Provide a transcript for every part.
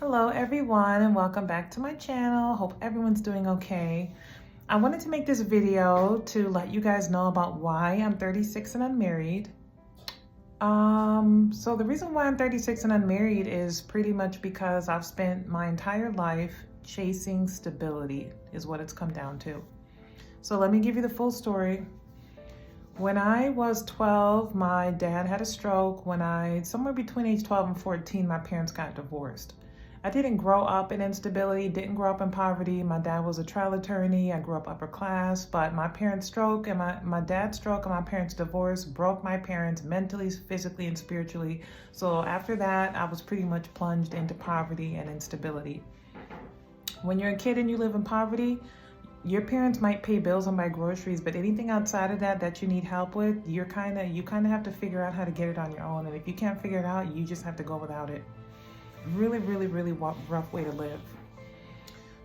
Hello everyone and welcome back to my channel. Hope everyone's doing okay. I wanted to make this video to let you guys know about why I'm 36 and unmarried. So the reason why I'm 36 and unmarried is pretty much because I've spent my entire life chasing stability is what it's come down to. So let me give you the full story. When I was 12, my dad had a stroke. Somewhere between age 12 and 14, my parents got divorced. I didn't grow up in instability, didn't grow up in poverty. My dad was a trial attorney. I grew up upper class, but my parents' stroke and my dad's stroke and my parents' divorce broke my parents mentally, physically, and spiritually. So after that, I was pretty much plunged into poverty and instability. When you're a kid and you live in poverty, your parents might pay bills and buy groceries, but anything outside of that you need help with, you kind of have to figure out how to get it on your own. And if you can't figure it out, you just have to go without it. Really rough way to live.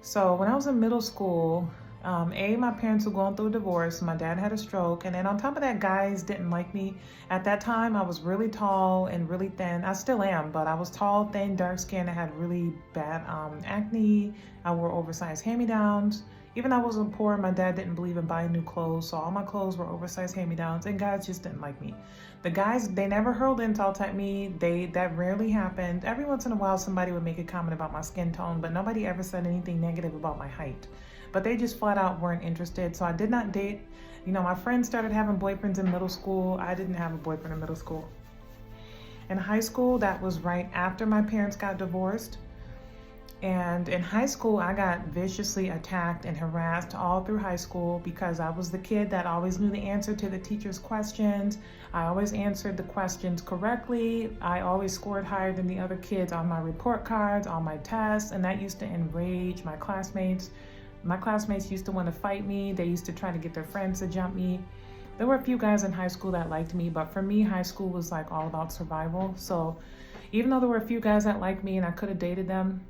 So when I was in middle school, my parents were going through a divorce. My dad had a stroke, and then on top of that, guys didn't like me. At that time, I was really tall and really thin. I still am, but I was tall, thin, dark skinned. I had really bad acne. I wore oversized hand-me-downs. Even though I wasn't poor, my dad didn't believe in buying new clothes, so all my clothes were oversized hand-me-downs, and guys just didn't like me. The guys, they never hurled insults at me. That rarely happened. Every once in a while, somebody would make a comment about my skin tone, but nobody ever said anything negative about my height. But they just flat out weren't interested, so I did not date. My friends started having boyfriends in middle school. I didn't have a boyfriend in middle school. In high school, that was right after my parents got divorced. And in high school, I got viciously attacked and harassed all through high school because I was the kid that always knew the answer to the teacher's questions. I always answered the questions correctly. I always scored higher than the other kids on my report cards, on my tests, and that used to enrage my classmates. My classmates used to want to fight me. They used to try to get their friends to jump me. There were a few guys in high school that liked me, but for me, high school was like all about survival. So even though there were a few guys that liked me and I could have dated them,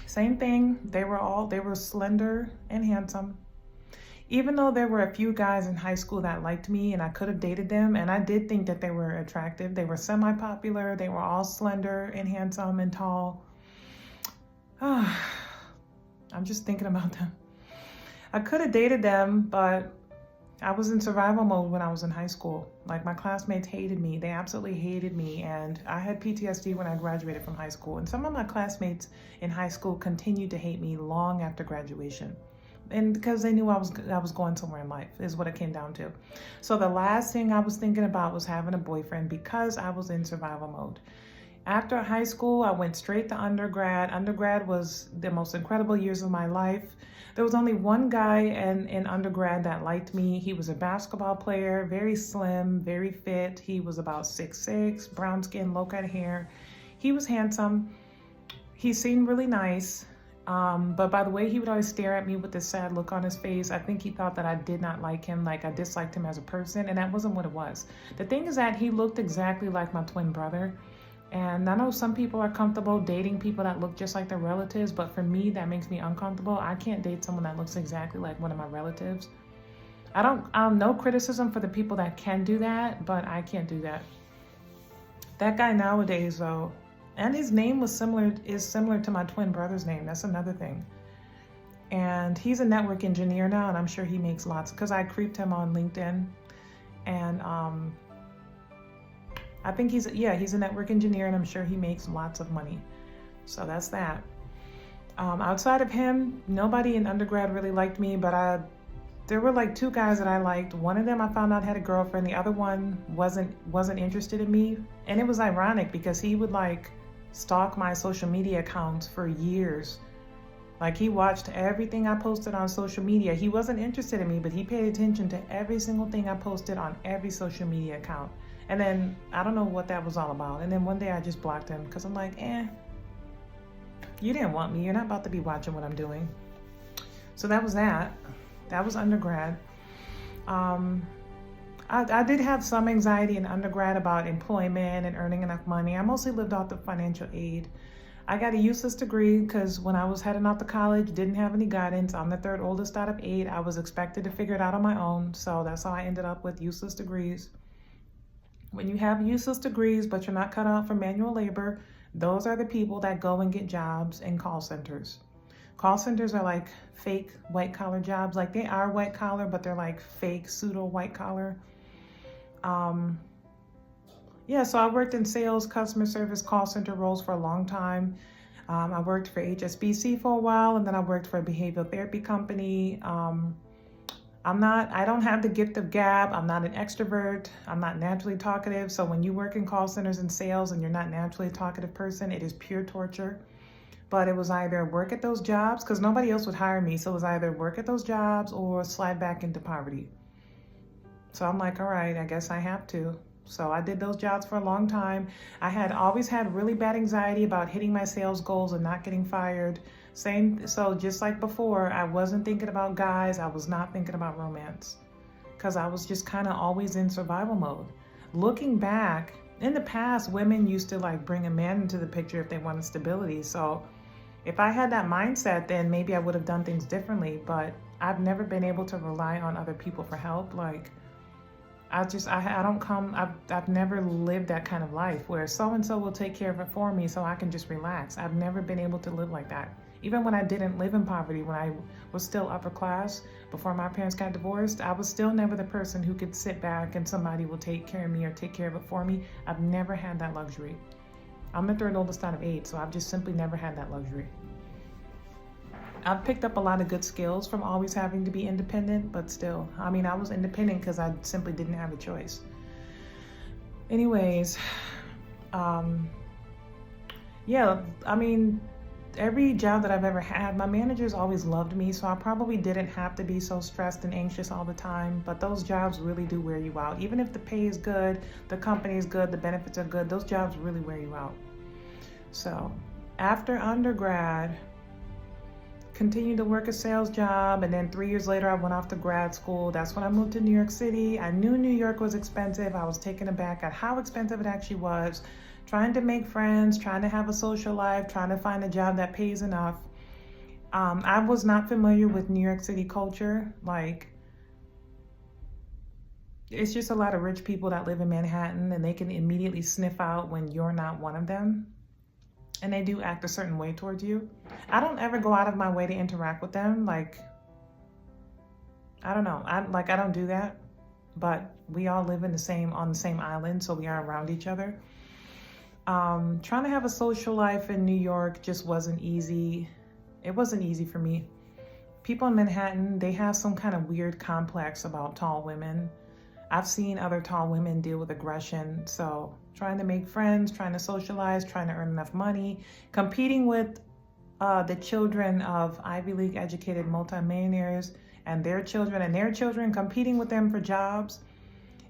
same thing, they were slender and handsome. Even though there were a few guys in high school that liked me and I could have dated them, and I did think that they were attractive, they were semi-popular, they were all slender and handsome and tall. I'm just thinking about them. I could have dated them, but I was in survival mode when I was in high school. Like, my classmates hated me. They absolutely hated me. And I had PTSD when I graduated from high school. And some of my classmates in high school continued to hate me long after graduation. And because they knew I was going somewhere in life is what it came down to. So the last thing I was thinking about was having a boyfriend because I was in survival mode. After high school, I went straight to undergrad. Undergrad was the most incredible years of my life. There was only one guy in undergrad that liked me. He was a basketball player, very slim, very fit. He was about 6'6", brown skin, low-cut hair. He was handsome. He seemed really nice. But by the way he would always stare at me with this sad look on his face, I think he thought that I did not like him, like I disliked him as a person, and that wasn't what it was. The thing is that he looked exactly like my twin brother. And I know some people are comfortable dating people that look just like their relatives, but for me, that makes me uncomfortable. I can't date someone that looks exactly like one of my relatives. No criticism for the people that can do that, but I can't do that. That guy nowadays, though, and his name is similar to my twin brother's name. That's another thing. And he's a network engineer now, and I'm sure he makes lots, because I creeped him on LinkedIn. And I think he's a network engineer, and I'm sure he makes lots of money. So that's that. Outside of him, nobody in undergrad really liked me, but there were like two guys that I liked. One of them I found out had a girlfriend. The other one wasn't interested in me. And it was ironic because he would like stalk my social media accounts for years. Like, he watched everything I posted on social media. He wasn't interested in me, but he paid attention to every single thing I posted on every social media account. And then I don't know what that was all about. And then one day I just blocked him because I'm like, you didn't want me. You're not about to be watching what I'm doing. So that was that. That was undergrad. I did have some anxiety in undergrad about employment and earning enough money. I mostly lived off the financial aid. I got a useless degree because when I was heading off to college, didn't have any guidance. I'm the third oldest out of 8. I was expected to figure it out on my own. So that's how I ended up with useless degrees. When you have useless degrees, but you're not cut out for manual labor, Those are the people that go and get jobs in call centers. Call centers are like fake white collar jobs. Like they are white collar, but they're like fake pseudo white collar. Yeah, so I worked in sales, customer service, call center roles for a long time. I worked for HSBC for a while, and then I worked for a behavioral therapy company. I don't have the gift of gab. I'm not an extrovert. I'm not naturally talkative. So when you work in call centers and sales and you're not naturally a talkative person, it is pure torture. But it was either work at those jobs, because nobody else would hire me. So it was either work at those jobs or slide back into poverty. So I'm like, all right, I guess I have to. So I did those jobs for a long time. I had always had really bad anxiety about hitting my sales goals and not getting fired. So just like before, I wasn't thinking about guys. I was not thinking about romance because I was just kind of always in survival mode. Looking back, in the past, women used to like bring a man into the picture if they wanted stability. So if I had that mindset, then maybe I would have done things differently, but I've never been able to rely on other people for help. Like, I've never lived that kind of life where so-and-so will take care of it for me so I can just relax. I've never been able to live like that. Even when I didn't live in poverty, when I was still upper class, before my parents got divorced, I was still never the person who could sit back and somebody will take care of me or take care of it for me. I've never had that luxury. I'm the third oldest out of 8, so I've just simply never had that luxury. I've picked up a lot of good skills from always having to be independent, but still, I mean, I was independent because I simply didn't have a choice. Anyways, yeah, I mean, every job that I've ever had, my managers always loved me, so I probably didn't have to be so stressed and anxious all the time, but those jobs really do wear you out. Even if the pay is good, the company is good, the benefits are good, those jobs really wear you out. So after undergrad, continued to work a sales job, and then 3 years later I went off to grad school. That's when I moved to New York City. I knew New York was expensive. I was taken aback at how expensive it actually was. Trying to make friends, trying to have a social life, trying to find a job that pays enough. I was not familiar with New York City culture. Like, it's just a lot of rich people that live in Manhattan, and they can immediately sniff out when you're not one of them. And they do act a certain way towards you. I don't ever go out of my way to interact with them. Like, I don't know. I don't do that. But we all live on the same island, so we are around each other. Trying to have a social life in New York just wasn't easy. It wasn't easy for me. People in Manhattan, they have some kind of weird complex about tall women. I've seen other tall women deal with aggression. So trying to make friends, trying to socialize, trying to earn enough money, competing with the children of Ivy League educated multimillionaires and their children, competing with them for jobs.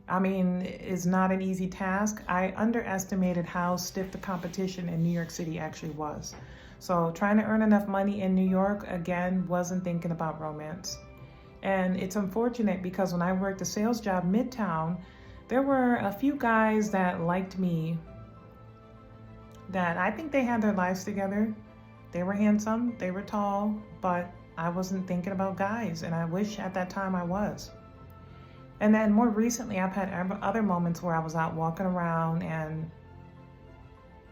I mean, is not an easy task. I underestimated how stiff the competition in New York City actually was. So trying to earn enough money in New York, again, wasn't thinking about romance. And it's unfortunate because when I worked a sales job Midtown, there were a few guys that liked me that I think they had their lives together. They were handsome, they were tall, but I wasn't thinking about guys, and I wish at that time I was. And then more recently, I've had other moments where I was out walking around and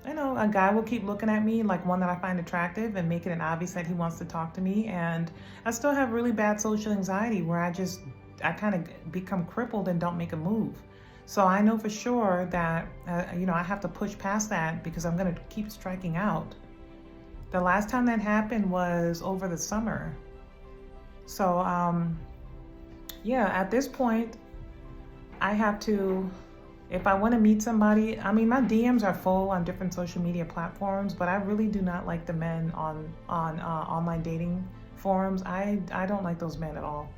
a guy will keep looking at me, like one that I find attractive, and making it obvious that he wants to talk to me. And I still have really bad social anxiety where I kind of become crippled and don't make a move. So I know for sure that, I have to push past that because I'm going to keep striking out. The last time that happened was over the summer. So, at this point, I have to, if I want to meet somebody, I mean, my DMs are full on different social media platforms, but I really do not like the men on online dating forums. I don't like those men at all.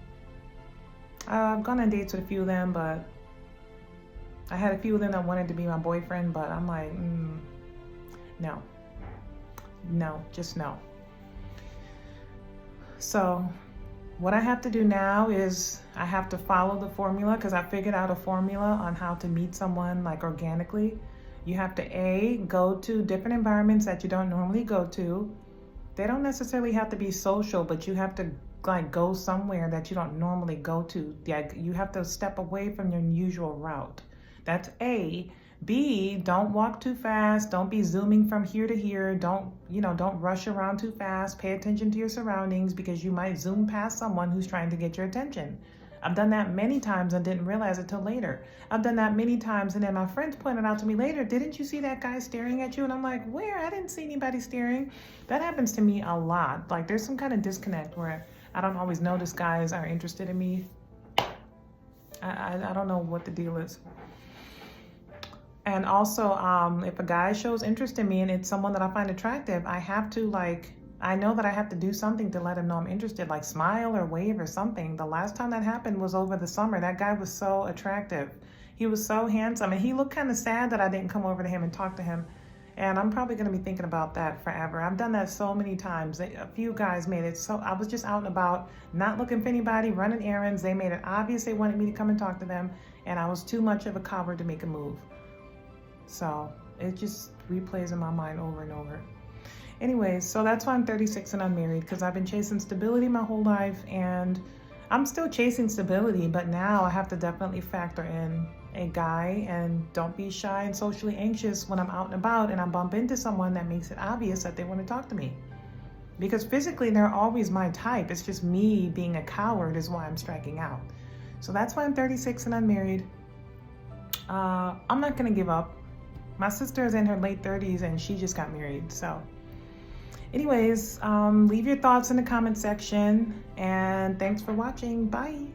I've gone on dates with a few of them, but I had a few of them that wanted to be my boyfriend, but I'm like, no, just no. So what I have to do now is I have to follow the formula, because I figured out a formula on how to meet someone like organically. You have to go to different environments that you don't normally go to. They don't necessarily have to be social, but you have to go somewhere that you don't normally go to. You have to step away from your usual route. That's A. B, don't walk too fast. Don't be zooming from here to here. Don't rush around too fast. Pay attention to your surroundings because you might zoom past someone who's trying to get your attention. I've done that many times and didn't realize it till later. I've done that many times and then my friends pointed out to me later, didn't you see that guy staring at you? And I'm like, where? I didn't see anybody staring. That happens to me a lot. Like there's some kind of disconnect where I don't always notice guys are interested in me. I don't know what the deal is. And also, if a guy shows interest in me and it's someone that I find attractive, I know that I have to do something to let him know I'm interested, like smile or wave or something. The last time that happened was over the summer. That guy was so attractive. He was so handsome and he looked kind of sad that I didn't come over to him and talk to him. And I'm probably going to be thinking about that forever. I've done that so many times. A few guys made it so, I was just out and about, not looking for anybody, running errands. They made it obvious they wanted me to come and talk to them. And I was too much of a coward to make a move. So it just replays in my mind over and over. Anyways, so that's why I'm 36 and unmarried, because I've been chasing stability my whole life, and I'm still chasing stability, but now I have to definitely factor in a guy, and don't be shy and socially anxious when I'm out and about and I bump into someone that makes it obvious that they want to talk to me. Because physically they're always my type. It's just me being a coward is why I'm striking out. So that's why I'm 36 and unmarried. I'm not gonna give up. My sister is in her late 30s and she just got married. So anyways, leave your thoughts in the comment section and thanks for watching. Bye.